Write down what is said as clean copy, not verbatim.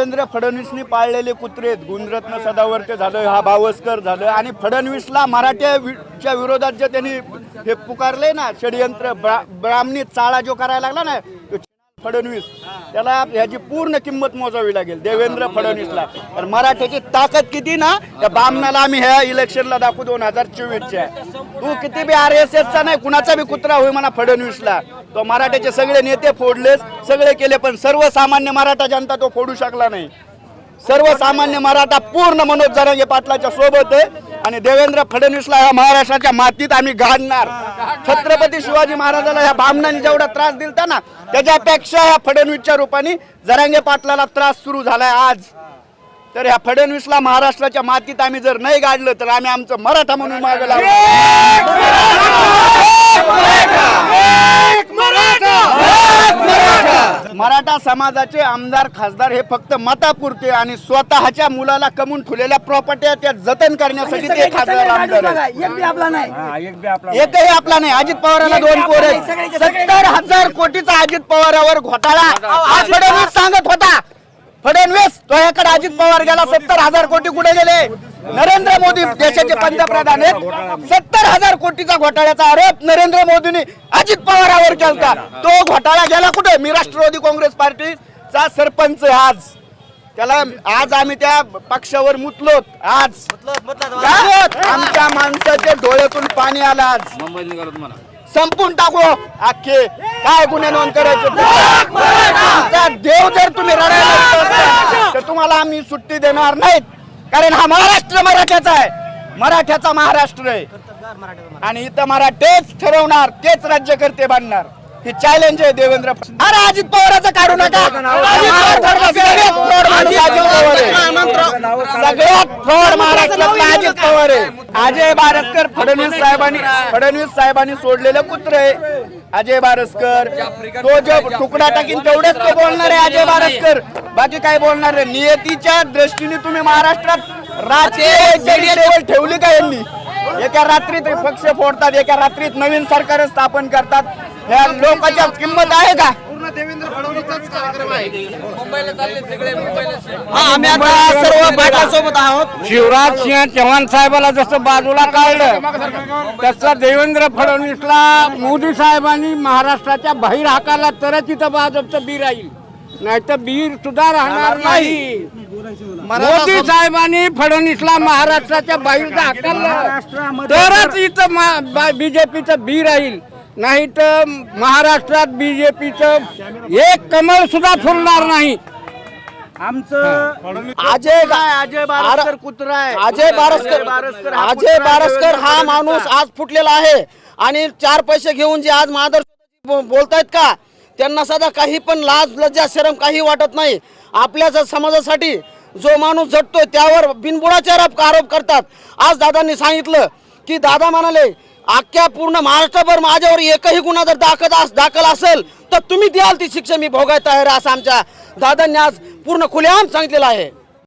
देवेंद्र फडणवीसनी पाळलेले कुत्रे आहेत. गुणरत्न सदावर्ते झालं, हा भावस्कर झालं, आणि फडणवीसला मराठ्याच्या विरोधात जे त्यांनी हे पुकारले ना षडयंत्र, ब्राह्मणी चाळा जो करायला लागला ना फडणवीस, त्याला ह्याची पूर्ण किंमत मोजावी लागेल देवेंद्र फडणवीसला. तर मराठ्याची ताकद किती ना, त्या बामणाला आम्ही ह्या इलेक्शनला दाखवू 2024च्या. तू किती बी RSSचा नाही, कुणाचा बी कुत्रा होई म्हणा फडणवीसला. तो मराठ्याचे सगळे नेते फोडलेस, सगळे केले, पण सर्वसामान्य मराठा जनता तो फोडू शकला नाही. सर्वसामान्य मराठा पूर्ण मनोज जरांगे पाटलाच्या सोबत आहे, आणि देवेंद्र फडणवीसला ह्या महाराष्ट्राच्या मातीत आम्ही गाडणार. छत्रपती शिवाजी महाराजाला ह्या बामणाने जेवढा त्रास दिलता ना, त्याच्यापेक्षा ह्या फडणवीसच्या रूपाने जरांगे पाटलाला त्रास सुरू झालाय आज. तर ह्या फडणवीसला महाराष्ट्राच्या मातीत आम्ही जर नाही गाडलं तर आम्ही आमचं मराठा म्हणून मागे लागलो. मराठा समाजाचे आमदार खासदार हे फक्त मतापुरते आणि स्वतःच्या मुलाला कमवून ठेवलेल्या प्रॉपर्ट्या त्या जतन करण्यासाठी ते खासदार आमदार आहेत. एकही आपला नाही. अजित पवारांना 2 पोर आहेत. 70,000 कोटीचा अजित पवारावर घोटाळा फडणवीस सांगत होता. फडणवीस तुझ्याकडे अजित पवार गेला, 70,000 कोटी कुठे गेले? नरेंद्र मोदी देशाचे पंतप्रधान आहेत. 70,000 कोटीचा घोटाळ्याचा आरोप नरेंद्र मोदींनी अजित पवारावर केला. तो घोटाळा गेला कुठे? मी राष्ट्रवादी काँग्रेस पार्टीचा सरपंच आज. त्याला आज आम्ही त्या पक्षावर मुतलोत. आज आमच्या माणसाच्या डोळ्यातून पाणी आलं. आज संपून टाकू अख्खे, काय गुन्हे नोंद करायचे. देव जर तुम्ही रडायला तर तुम्हाला आम्ही सुट्टी देणार नाहीत, कारण हा महाराष्ट्र मराठ्याचा आहे. मराठ्याचा महाराष्ट्र आहे, आणि इथं मराठेच ठरवणार, तेच राज्यकर्ते बांधणार. हे चॅलेंज आहे देवेंद्र. अरे अजित पवाराचं काढू नका. सगळ्यात फ्रॉड महाराष्ट्रातला अजित पवार आहे. अजय बारसकर फडणवीस साहेबांनी सोडलेलं कुत्र आहे अजय बारसकर. तो जो तुकडा टाकीन तेवढेच तो बोलणार आहे अजय बारसकर, बाकी काय बोलणार आहे. नियतीच्या दृष्टीने तुम्ही महाराष्ट्रात राजकीय ठेवली का यांनी? एका रात्रीत पक्ष फोडतात, एका रात्रीत नवीन सरकार स्थापन करतात. ह्या लोकांच्या किंमत आहे का? देवेंद्र फडणवीसचाच कार्यक्रम आहे. मुंबईला चालले सगळे, आम्ही आता सर्व पार्ट्यासोबत आहोत. शिवराज सिंह चव्हाण साहेबाला जसं बाजूला काढलं तसं देवेंद्र फडणवीसला मोदी साहेबांनी महाराष्ट्राच्या बाहेर हाकाला तरच तिथं भाजपचं बी राहील, नाही तर बीर सुद्धा राहणार नाही. मोदी साहेबांनी फडणवीसला महाराष्ट्राच्या बाहेर हाकललं तरच इथं बीजेपीचं बी राहील, नाही तर महाराष्ट्रात बीजेपीचं एक कमळ सुद्धा फुलणार नाही. आमचं अजय बारसकर कुत्रा आहे. अजय बारसकर हा माणूस आज फुटलेला आहे, आणि 4 पैसे घेऊन जे आज महाराष्ट्र बोलतायत का, त्यांना सदा काही पण लाज लज्जा शरम काही वाटत नाही. आपल्या समाजासाठी जो माणूस झटतोय त्यावर बिनबुडाचे आरोप करतात. आज दादांनी सांगितलं की, दादा म्हणाले अख्ख्या पूर्ण महाराष्ट्रभर माझ्यावर एकही गुन्हा जर दाखल असेल तर तुम्ही द्याल ती शिक्षा मी भोगायला तयार आहे, असं आमच्या दादांनी आज पूर्ण खुलेआम सांगितलेलं आहे.